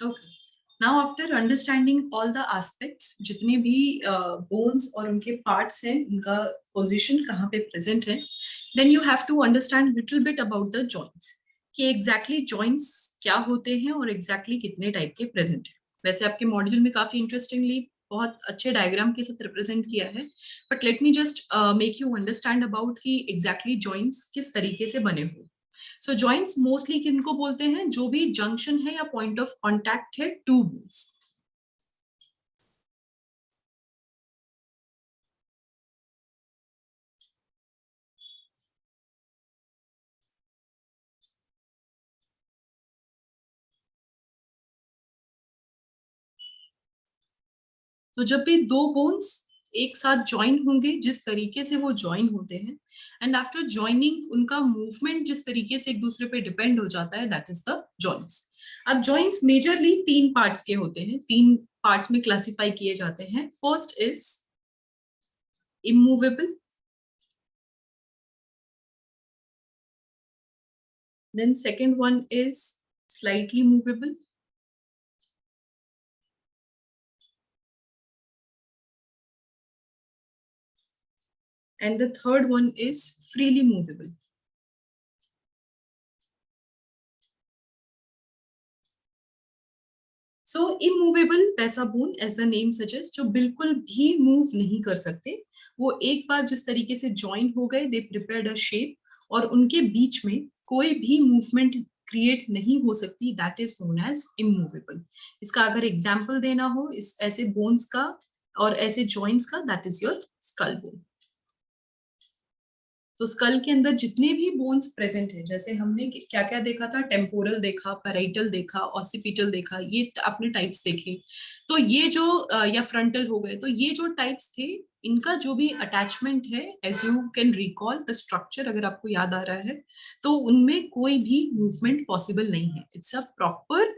Okay. Now after understanding all the aspects, जितने भी bones और उनके parts हैं, उनका position कहाँ पे present है, then you have to understand little bit about the joints, कि exactly joints क्या होते हैं और exactly कितने type के present हैं. वैसे आपके मॉड्यूल में काफी इंटरेस्टिंगली बहुत अच्छे डायग्राम के साथ रिप्रेजेंट किया है, but let me just make you understand about कि एग्जैक्टली जॉइंट्स किस तरीके से बने हुए. सो जॉइंट्स मोस्टली किनको बोलते हैं, जो भी जंक्शन है या पॉइंट ऑफ कांटेक्ट है टू बोन्स. तो जब भी दो बोन्स एक साथ ज्वाइन होंगे, जिस तरीके से वो ज्वाइन होते हैं, एंड आफ्टर ज्वाइनिंग उनका मूवमेंट जिस तरीके से एक दूसरे पे डिपेंड हो जाता है, दैट इज द जॉइंट्स. अब जॉइंट्स मेजरली तीन पार्ट्स के होते हैं, तीन पार्ट्स में क्लासिफाई किए जाते हैं. First is immovable, then second one is slightly movable, and the third one is freely movable. So immovable वैसा bone, as the name suggest, जो बिल्कुल भी मूव नहीं कर सकते. वो एक बार जिस तरीके से ज्वाइन हो गए, दे प्रिपेयर्ड अ शेप, और उनके बीच में कोई भी मूवमेंट क्रिएट नहीं हो सकती, that is known as immovable. इसका अगर एग्जाम्पल देना हो इस ऐसे बोन्स का और ऐसे जॉइंट्स का, that is your skull bone. तो स्कल के अंदर जितने भी बोन्स प्रेजेंट है, जैसे हमने क्या क्या देखा था, टेम्पोरल देखा, पैराइटल देखा, ऑसिपिटल देखा, ये आपने टाइप्स देखे. तो ये जो या फ्रंटल हो गए, तो ये जो टाइप्स थे, इनका जो भी अटैचमेंट है, as you can recall the structure, अगर आपको याद आ रहा है, तो उनमें कोई भी मूवमेंट पॉसिबल नहीं है. It's a proper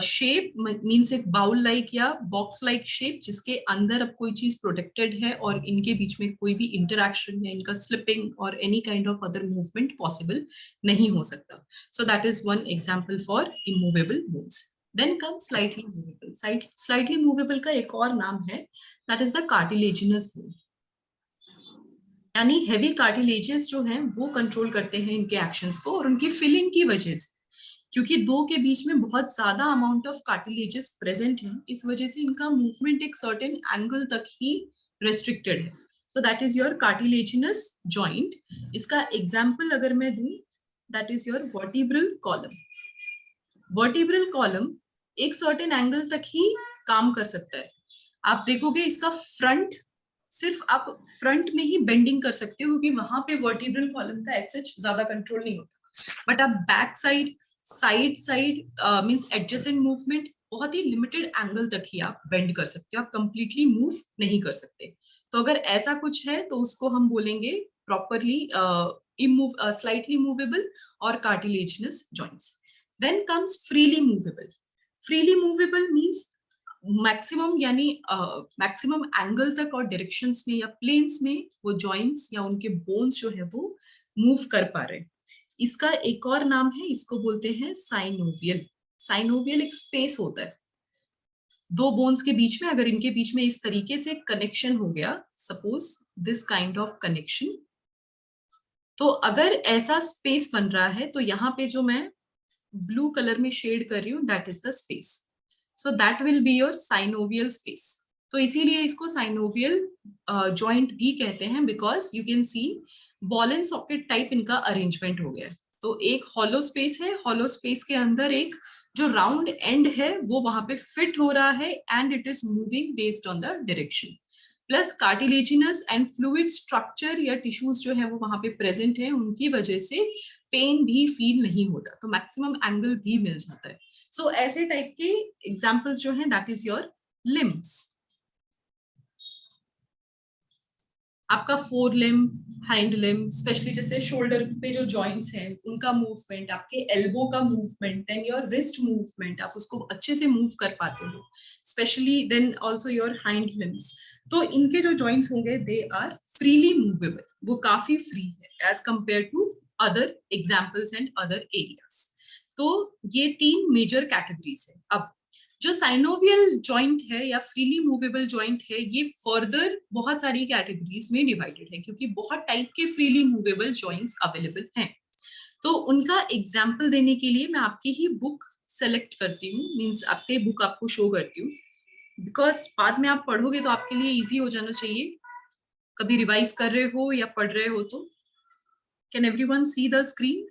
shape, means एक बाउल लाइक या बॉक्स लाइक शेप, जिसके अंदर अब कोई चीज प्रोटेक्टेड है और इनके बीच में कोई भी इंटरैक्शन या इनका स्लिपिंग और any kind of other movement possible नहीं हो सकता. So that is one example for immovable bones. Then come slightly movable. Slightly movable का एक और नाम है, that is the cartilaginous bone. यानी हेवी कार्टिलेजेस जो हैं वो कंट्रोल करते हैं इनके एक्शंस को, और उनकी फिलिंग की वजह से, क्योंकि दो के बीच में बहुत ज्यादा अमाउंट ऑफ कार्टिलेजेस प्रेजेंट हैं, इस वजह से इनका मूवमेंट एक सर्टेन एंगल तक ही रेस्ट्रिक्टेड है. So that is your cartilaginous joint. इसका एग्जाम्पल अगर मैं दूं, that is your vertebral column. Vertebral column एक सर्टेन एंगल तक ही काम कर सकता है. आप देखोगे इसका फ्रंट, सिर्फ आप फ्रंट में ही बेंडिंग कर सकते हो, क्योंकि वहां पे वर्टिब्रल कॉलम का ऐसे ज्यादा कंट्रोल नहीं होता. बट आप back side, side side means adjacent movement, बहुत ही लिमिटेड एंगल तक ही आप बेंड कर सकते हो, आप कंप्लीटली मूव नहीं कर सकते. तो अगर ऐसा कुछ है तो उसको हम बोलेंगे प्रॉपरली स्लाइटली मूवेबल और cartilaginous joints. Then comes freely movable. Freely movable means maximum, यानी मैक्सिमम एंगल तक और डायरेक्शंस में या प्लेन्स में वो जॉइंट्स या उनके बोन्स जो है वो मूव कर पा रहे हैं. इसका एक और नाम है, इसको बोलते हैं साइनोवियल. साइनोवियल एक स्पेस होता है दो बोन्स के बीच में. अगर इनके बीच में इस तरीके से कनेक्शन हो गया, suppose this kind of connection, तो अगर ऐसा स्पेस बन रहा है, तो यहाँ पे जो मैं ब्लू कलर में शेड कर रही हूँ, that is the space. So that will be your synovial space. तो इसीलिए इसको साइनोवियल जॉइंट भी कहते हैं, because you can see ball and socket type इनका अरेंजमेंट हो गया है. तो एक हॉलो स्पेस है, हॉलो स्पेस के अंदर एक जो राउंड एंड है वो वहां पे फिट हो रहा है, and it is moving based on the direction. Plus cartilaginous and fluid structure या टिश्यूज जो है वो वहां पे प्रेजेंट है, उनकी वजह से पेन भी फील नहीं होता, तो मैक्सिमम एंगल भी मिल जाता है. सो ऐसे टाइप के एग्जाम्पल्स जो हैं, दैट इज योर लिम्स. आपका fore limb, hind limb, specially जैसे शोल्डर पे जो जॉइंट्स हैं उनका मूवमेंट, आपके एल्बो का movement and your wrist movement, आप उसको अच्छे से मूव कर पाते हो, specially then also your hind limbs. तो इनके जो जॉइंट्स होंगे, दे आर फ्रीली मूवेबल. वो काफी फ्री है as compare to other examples and other areas. तो ये तीन मेजर कैटेगरीज है. अब जो साइनोवियल जॉइंट है या फ्रीली मूवेबल जॉइंट है, ये फर्दर बहुत सारी कैटेगरीज में डिवाइडेड है, क्योंकि बहुत टाइप के फ्रीली मूवेबल जॉइंट्स अवेलेबल हैं। तो उनका एग्जाम्पल देने के लिए मैं आपकी ही बुक सेलेक्ट करती हूँ, मीन्स आपके बुक आपको शो करती हूँ, बिकॉज बाद में आप पढ़ोगे तो आपके लिए इजी हो जाना चाहिए, कभी रिवाइज कर रहे हो या पढ़ रहे हो तो। Can everyone see the screen?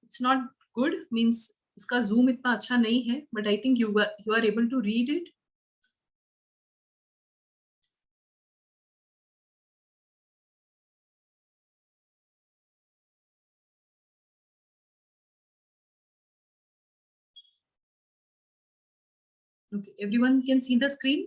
It's not good, means इसका जूम इतना अच्छा नहीं है, but I think you are able to read it. Okay, everyone can see the screen?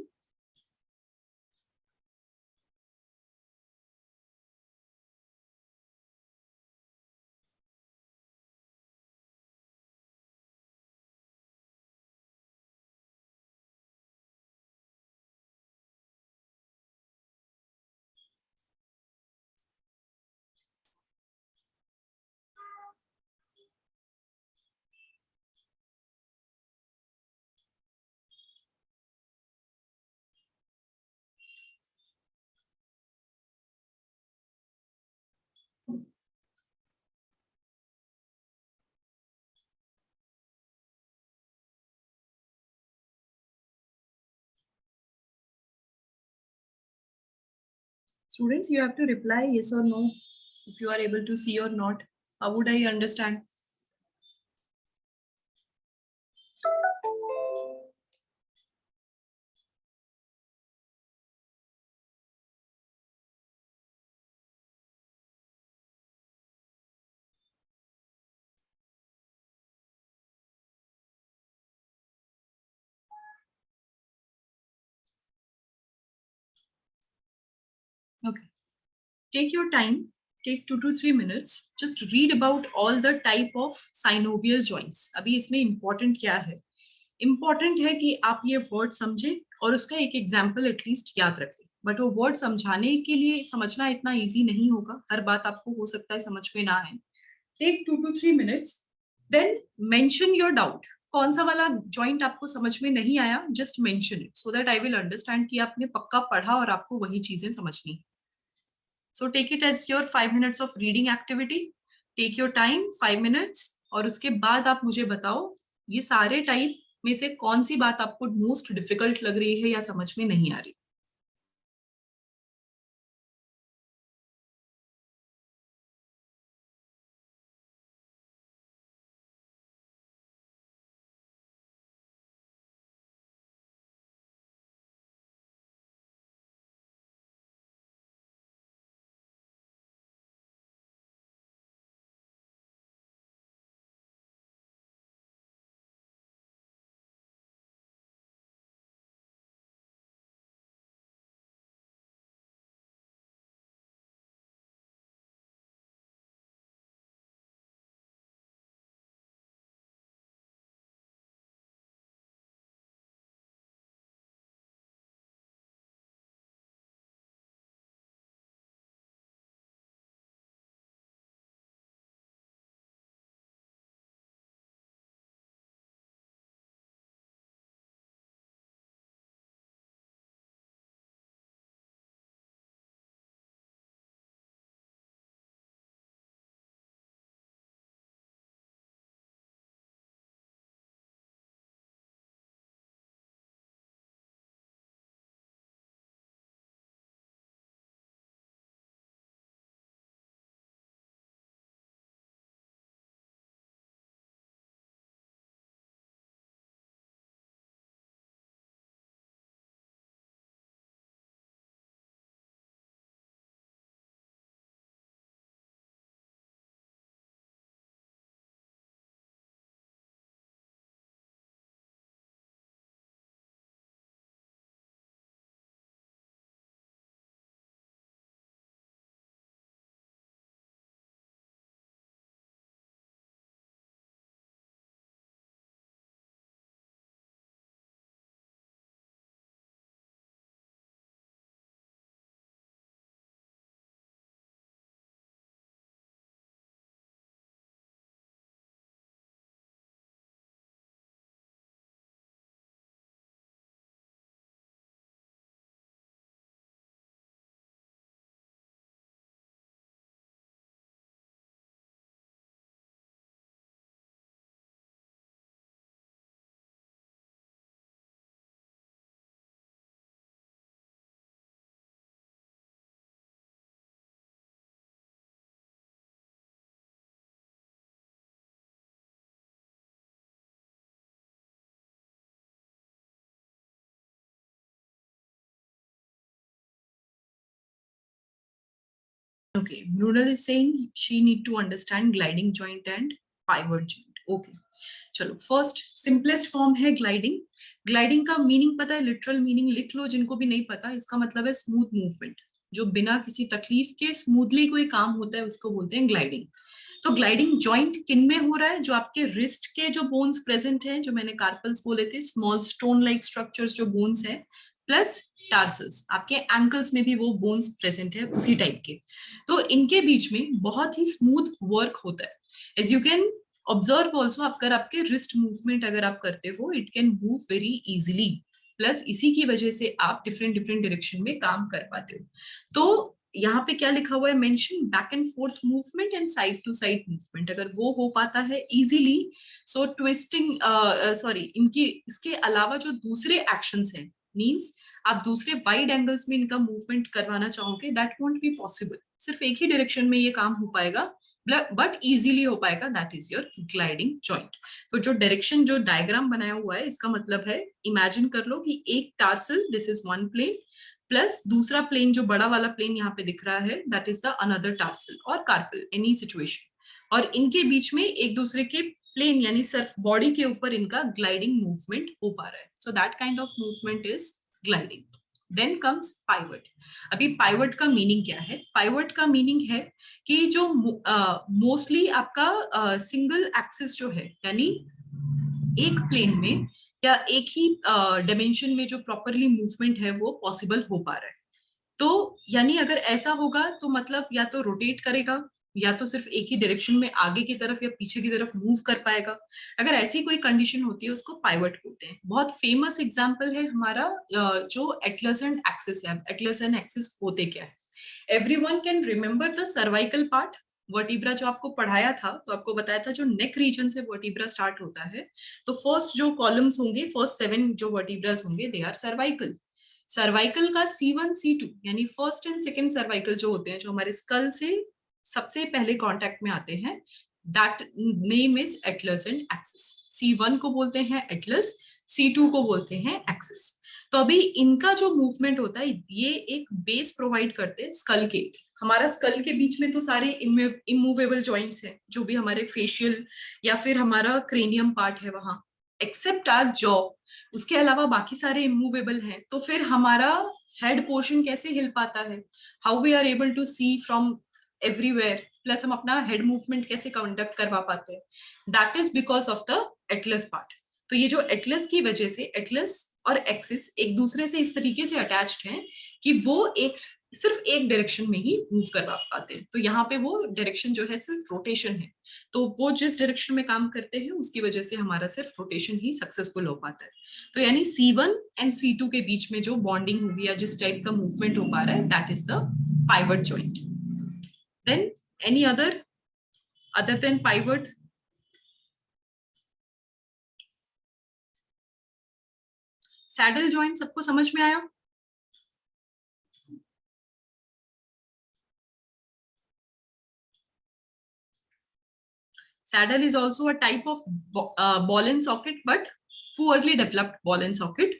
Students, you have to reply yes or no if you are able to see or not. How would I understand? Okay. Take your time. Take 2 to 3 minutes. Just read about all the type of synovial joints. अभी इसमें important क्या है? Important है कि आप ये word समझें और उसका एक example at least याद रखें. बट वो वर्ड समझाने के लिए समझना इतना इजी नहीं होगा, हर बात आपको हो सकता है समझ में ना आए। Take 2 to 3 minutes, then mention your doubt. कौन सा वाला जॉइंट आपको समझ में नहीं आया, just mention it so that I will understand कि आपने पक्का पढ़ा और आपको वही चीजें समझनी। So take it as your 5 minutes of reading activity. Take your time 5 minutes, और उसके बाद आप मुझे बताओ ये सारे टाइप में से कौन सी बात आपको मोस्ट डिफिकल्ट लग रही है या समझ में नहीं आ रही। Okay, Mrunal is saying she need to understand gliding joint and pivot joint. Okay, चलो फर्स्ट सिंपलेस्ट फॉर्म है ग्लाइडिंग. ग्लाइडिंग का मीनिंग पता है, लिटरल मीनिंग लिख लो जिनको भी नहीं पता. इसका मतलब है स्मूथ मूवमेंट, जो बिना किसी तकलीफ के स्मूथली कोई काम होता है उसको बोलते हैं ग्लाइडिंग. तो ग्लाइडिंग जॉइंट किन में हो रहा है? जो आपके रिस्ट के जो बोन्स प्रेजेंट हैं, जो मैंने कार्पल्स बोले थे, स्मॉल स्टोन लाइक स्ट्रक्चर्स जो बोन्स हैं, प्लस टार्सल्स, आपके एंकल्स में भी वो बोन्स प्रेजेंट है उसी टाइप के. तो इनके बीच में बहुत ही स्मूथ वर्क होता है. As you can observe also, अगर आपके रिस्ट मूवमेंट अगर आप करते हो, it can move very easily. Plus इसी की वजह से आप डिफरेंट डिफरेंट डायरेक्शन में काम कर पाते हो. तो यहाँ पे क्या लिखा हुआ है? Mention back and forth movement and side to side movement. अगर वो हो पाता है इजीली, सो ट्विस्टिंग, सॉरी, इनकी इसके अलावा जो दूसरे एक्शंस हैं, मींस आप दूसरे वाइड एंगल्स में इनका मूवमेंट करवाना चाहोगे, दैट वोंट बी पॉसिबल. सिर्फ एक ही डायरेक्शन में ये काम हो पाएगा, बट इजीली हो पाएगा. That is your gliding joint. तो जो डायरेक्शन, जो डायग्राम बनाया हुआ है, इसका मतलब है, इमेजिन कर लो कि एक tarsal, this is one plane, plus दूसरा प्लेन, जो बड़ा वाला प्लेन यहाँ पे दिख रहा है, that is the another tarsal और कार्पल, एनी सिचुएशन. और इनके बीच में एक दूसरे के प्लेन यानी सिर्फ बॉडी के ऊपर इनका ग्लाइडिंग मूवमेंट हो पा रहा है. So that kind of movement is gliding. Then comes pivot. अभी पाइवट का मीनिंग क्या है? पाइवट का मीनिंग है कि जो मोस्टली आपका सिंगल एक्सिस जो है, यानी एक प्लेन में या एक ही डायमेंशन में जो प्रॉपरली मूवमेंट है वो पॉसिबल हो पा रहा है. तो यानी अगर ऐसा होगा तो मतलब या तो रोटेट करेगा, या तो सिर्फ एक ही डायरेक्शन में आगे की तरफ या पीछे की तरफ मूव कर पाएगा. अगर ऐसी कोई कंडीशन होती है उसको पाइवट बोलते हैं. बहुत फेमस एग्जांपल है हमारा जो एटलस एंड एक्सिस है. एटलस एंड एक्सिस होते क्या है? Everyone can remember the cervical part, vertebra जो आपको पढ़ाया था, तो आपको बताया था जो नेक रीजन से वर्टिब्रा स्टार्ट होता है, तो फर्स्ट जो कॉलम्स होंगे, फर्स्ट 7 जो वर्टिब्रास होंगे, दे आर सर्वाइकल. सर्वाइकल का C1 C2 यानी फर्स्ट एंड सेकंड सर्वाइकल जो होते हैं, जो हमारे स्कल से सबसे पहले कांटेक्ट में आते हैं, that name is Atlas and axis. C1 को बोलते हैं एटलस, C2 को बोलते हैं एक्सिस. तो अभी इनका जो मूवमेंट होता है, ये एक बेस प्रोवाइड करते हैं स्कल के. हमारा स्कल के बीच में तो सारे इमूवेबल जॉइंट्स हैं, जो भी हमारे फेशियल या फिर हमारा क्रेनियम पार्ट है वहां, एक्सेप्ट आर जॉ. उसके अलावा बाकी सारे इमूवेबल हैं. तो फिर हमारा हेड पोर्शन कैसे हिल पाता है? How we are able to see from everywhere, plus हम अपना हेड मूवमेंट कैसे कंडक्ट करवा पाते हैं? That is because of the atlas part. तो ये जो एटलस की वजह से, एटलस और एक्सिस एक दूसरे से इस तरीके से अटैच्ड हैं कि वो सिर्फ एक डायरेक्शन में ही मूव करवा पाते हैं. तो यहाँ पे वो डायरेक्शन जो है सिर्फ रोटेशन है. तो वो जिस डायरेक्शन में काम करते हैं उसकी वजह से हमारा सिर्फ रोटेशन ही सक्सेसफुल हो पाता है. तो यानी C1 एंड C2 के बीच में जो बॉन्डिंग होगी या जिस टाइप का मूवमेंट हो पा रहा है, that is the pivot joint. Then any other than pivot? Saddle joint सबको समझ में आया? Saddle is also a type of ball and socket, but poorly developed ball and socket.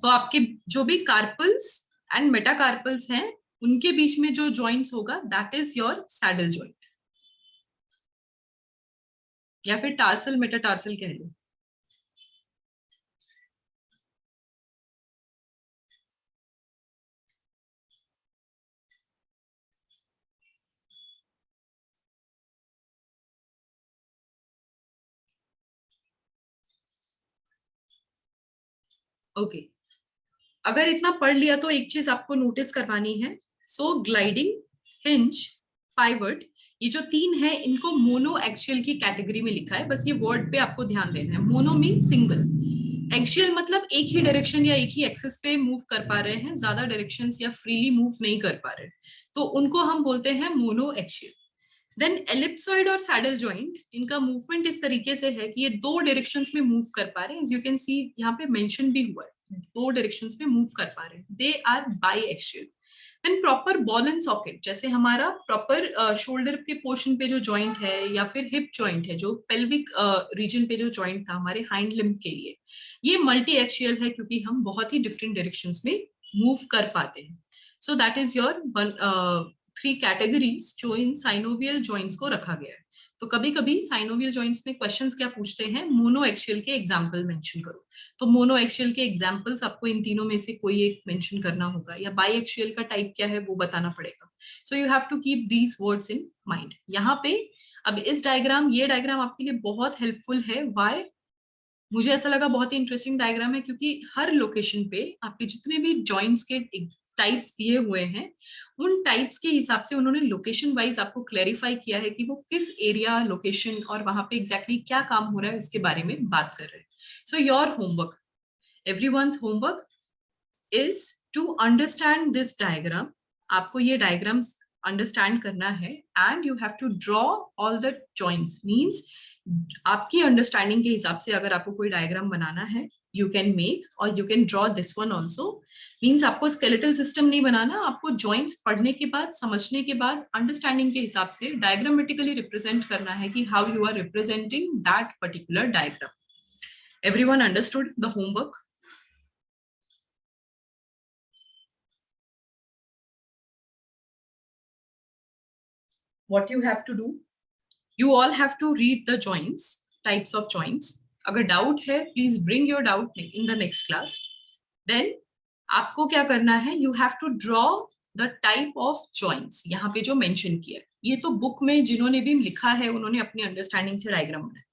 तो आपके जो भी कार्पल्स एंड मेटाकार्पल्स हैं, उनके बीच में जो जॉइंट्स होगा, that is your saddle joint, या फिर टार्सल मेटाटार्सल कह लो. ओके, अगर इतना पढ़ लिया तो एक चीज आपको नोटिस करवानी है. सो ग्लाइडिंग, हिंज, पाइवट, ये जो तीन है, इनको मोनो एक्शियल की कैटेगरी में लिखा है. बस ये वर्ड पे आपको ध्यान देना है. मोनो मीन सिंगल, एक्शियल मतलब एक ही डायरेक्शन या एक ही एक्सिस पे मूव कर पा रहे हैं, ज्यादा डायरेक्शंस या फ्रीली मूव नहीं कर पा रहे, तो उनको हम बोलते हैं मोनो एक्शियल. देन एलिप्सॉइड और सैडल जॉइंट, इनका मूवमेंट इस तरीके से है कि ये दो डायरेक्शंस में मूव कर पा रहे हैं. यू कैन सी यहाँ पे मेंशन भी हुआ है, दो डायरेक्शंस में मूव कर पा रहे हैं. They are biaxial. Then proper ball and socket, जैसे हमारा प्रॉपर शोल्डर के पोर्शन पे जो जॉइंट है, या फिर हिप जॉइंट है, जो पेल्विक रीजन पे जो जॉइंट था हमारे हाइंड लिम्ब के लिए, ये मल्टी एक्शियल है क्योंकि हम बहुत ही डिफरेंट डायरेक्शंस में मूव कर पाते हैं. सो दैट इज योर 3 कैटेगरीज जो इन साइनोवियल जॉइंट्स को रखा गया है। तो कभी कभी साइनोवियल जॉइंट्स में क्वेश्चंस क्या पूछते हैं, मोनो एक्सियल के एग्जांपल मेंशन करो। तो मोनो एक्सियल के एग्जांपल्स आपको इन तीनों में से कोई एक मेंशन करना होगा, या बाई एक्सियल का टाइप क्या है वो बताना पड़ेगा। So you have to keep these words in mind. यहाँ पे अब इस डायग्राम, ये डायग्राम आपके लिए बहुत हेल्पफुल है। व्हाई? मुझे ऐसा लगा बहुत ही इंटरेस्टिंग डायग्राम है, क्योंकि हर लोकेशन पे आपके जितने भी जॉइंट्स के टाइप्स दिए हुए हैं, उन टाइप्स के हिसाब से उन्होंने लोकेशन वाइज आपको क्लैरिफाई किया है कि वो किस एरिया, लोकेशन और वहां पे एग्जैक्टली क्या काम हो रहा है इसके बारे में बात कर रहे हैं। So your homework, everyone's homework is to understand this diagram. आपको ये डायग्राम्स अंडरस्टैंड करना है and you have to draw all the joints. Means आपकी अंडरस्टैंडिंग के हिसाब से अगर आपको कोई डायग्राम बनाना है, यू कैन मेक और you can draw this one also. Means आपको स्केलेटल सिस्टम नहीं बनाना, आपको जॉइंट्स पढ़ने के बाद, समझने के बाद, अंडरस्टैंडिंग के हिसाब से डायग्रामेटिकली रिप्रेजेंट करना है कि how you are representing that particular diagram. Everyone understood the homework? What you have to do, you all have to read the joints, types of joints. अगर डाउट है please bring your doubt in the next class. Then आपको क्या करना है, you have to draw the type of joints यहाँ पे जो mention किया है। ये तो बुक में जिन्होंने भी लिखा है उन्होंने अपनी अंडरस्टैंडिंग से डायग्राम बनाया।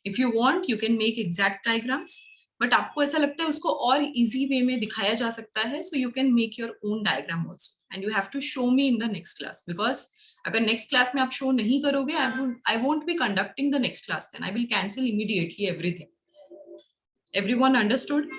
If you want you can make exact diagrams, but आपको ऐसा लगता है उसको और इजी वे में दिखाया जा सकता है, so you can make your own diagram also and you have to show me in the next class. Because अगर नेक्स्ट क्लास में आप शो नहीं करोगे, I won't be conducting the next class, then I will cancel immediately everything. Everyone understood?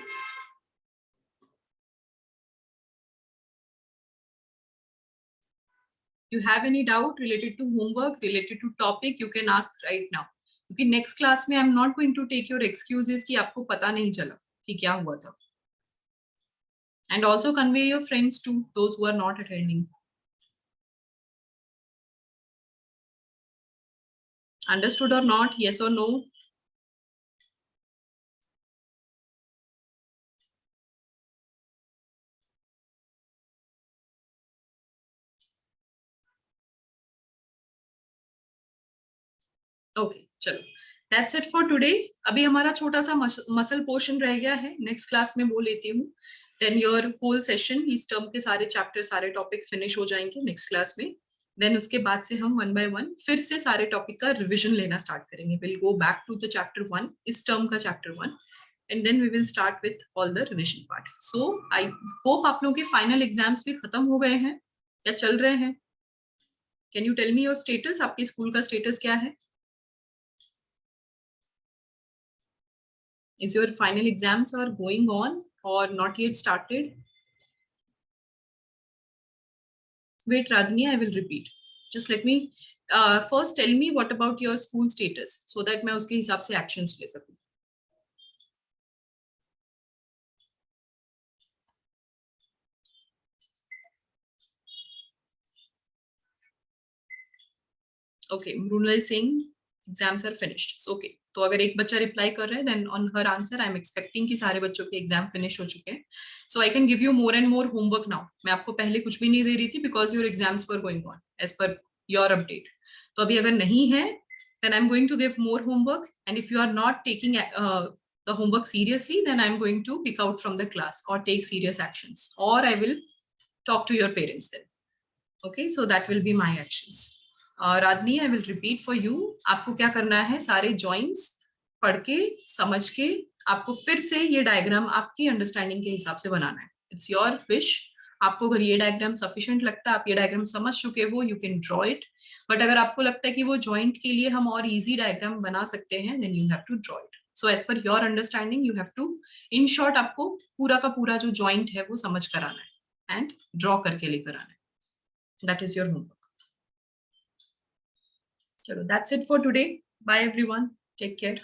You have any doubt related to homework, related to topic, you can ask right now. क्योंकि next class में I'm not going to take your excuses कि आपको पता नहीं चला कि क्या हुआ था. And also convey your friends to those who are not attending. Understood or not? Yes or no? Okay, चलो. That's it for today. अभी हमारा छोटा सा मसल पोर्शन रह गया है, नेक्स्ट क्लास में वो लेती हूँ. Then your whole session, इस टर्म के सारे चैप्टर, सारे टॉपिक फिनिश हो जाएंगे नेक्स्ट क्लास में. देन उसके बाद से हम 1 by 1 फिर से सारे टॉपिक का रिविजन लेना स्टार्ट करेंगे. Will go back to the chapter 1, इस टर्म का chapter 1, and then we will start with all the revision part. So I hope आप लोगों के फाइनल एग्जाम्स भी खत्म हो गए हैं या चल रहे हैं. Can you tell me your status? आपके स्कूल का स्टेटस क्या है? Is your final exams are going on or not yet started? Wait, Radhini, I will repeat. Just let me first tell me what about your school status so that मैं उसके हिसाब से actions ले सकूं. Okay, Mrunal is saying exams are finished. So okay. तो अगर एक बच्चा रिप्लाई कर रहा है, देन ऑन हर आंसर आई एम एक्सपेक्टिंग कि सारे बच्चों के एग्जाम फिनिश हो चुके हैं. So I can give you more and more homework now. मैं आपको पहले कुछ भी नहीं दे रही थी because your exams were going on as per your update. तो अभी अगर नहीं है, then I am going to give more homework, and if you are not taking the homework seriously, then I'm going to pick out from the class or take serious actions, or I will talk to your parents then. Okay, so that will be my actions. Radhini, I will repeat for you. आपको क्या करना है, सारे joints पढ़ के समझ के आपको फिर से ये डायग्राम आपकी अंडरस्टैंडिंग के हिसाब से बनाना है. It's your wish. आपको अगर ये डायग्राम सफिशिएंट लगता है, आप ये डायग्राम समझ चुके हो, you can draw it. But अगर आपको लगता है कि वो जॉइंट के लिए हम और इजी डायग्राम बना सकते हैं, then you have to draw it. So as per your understanding you have to, in short आपको पूरा का पूरा जो जॉइंट है वो समझ कर आना है एंड ड्रॉ करके लेकर आना है. That is your homework. चलो, that's it for today. Bye everyone, take care.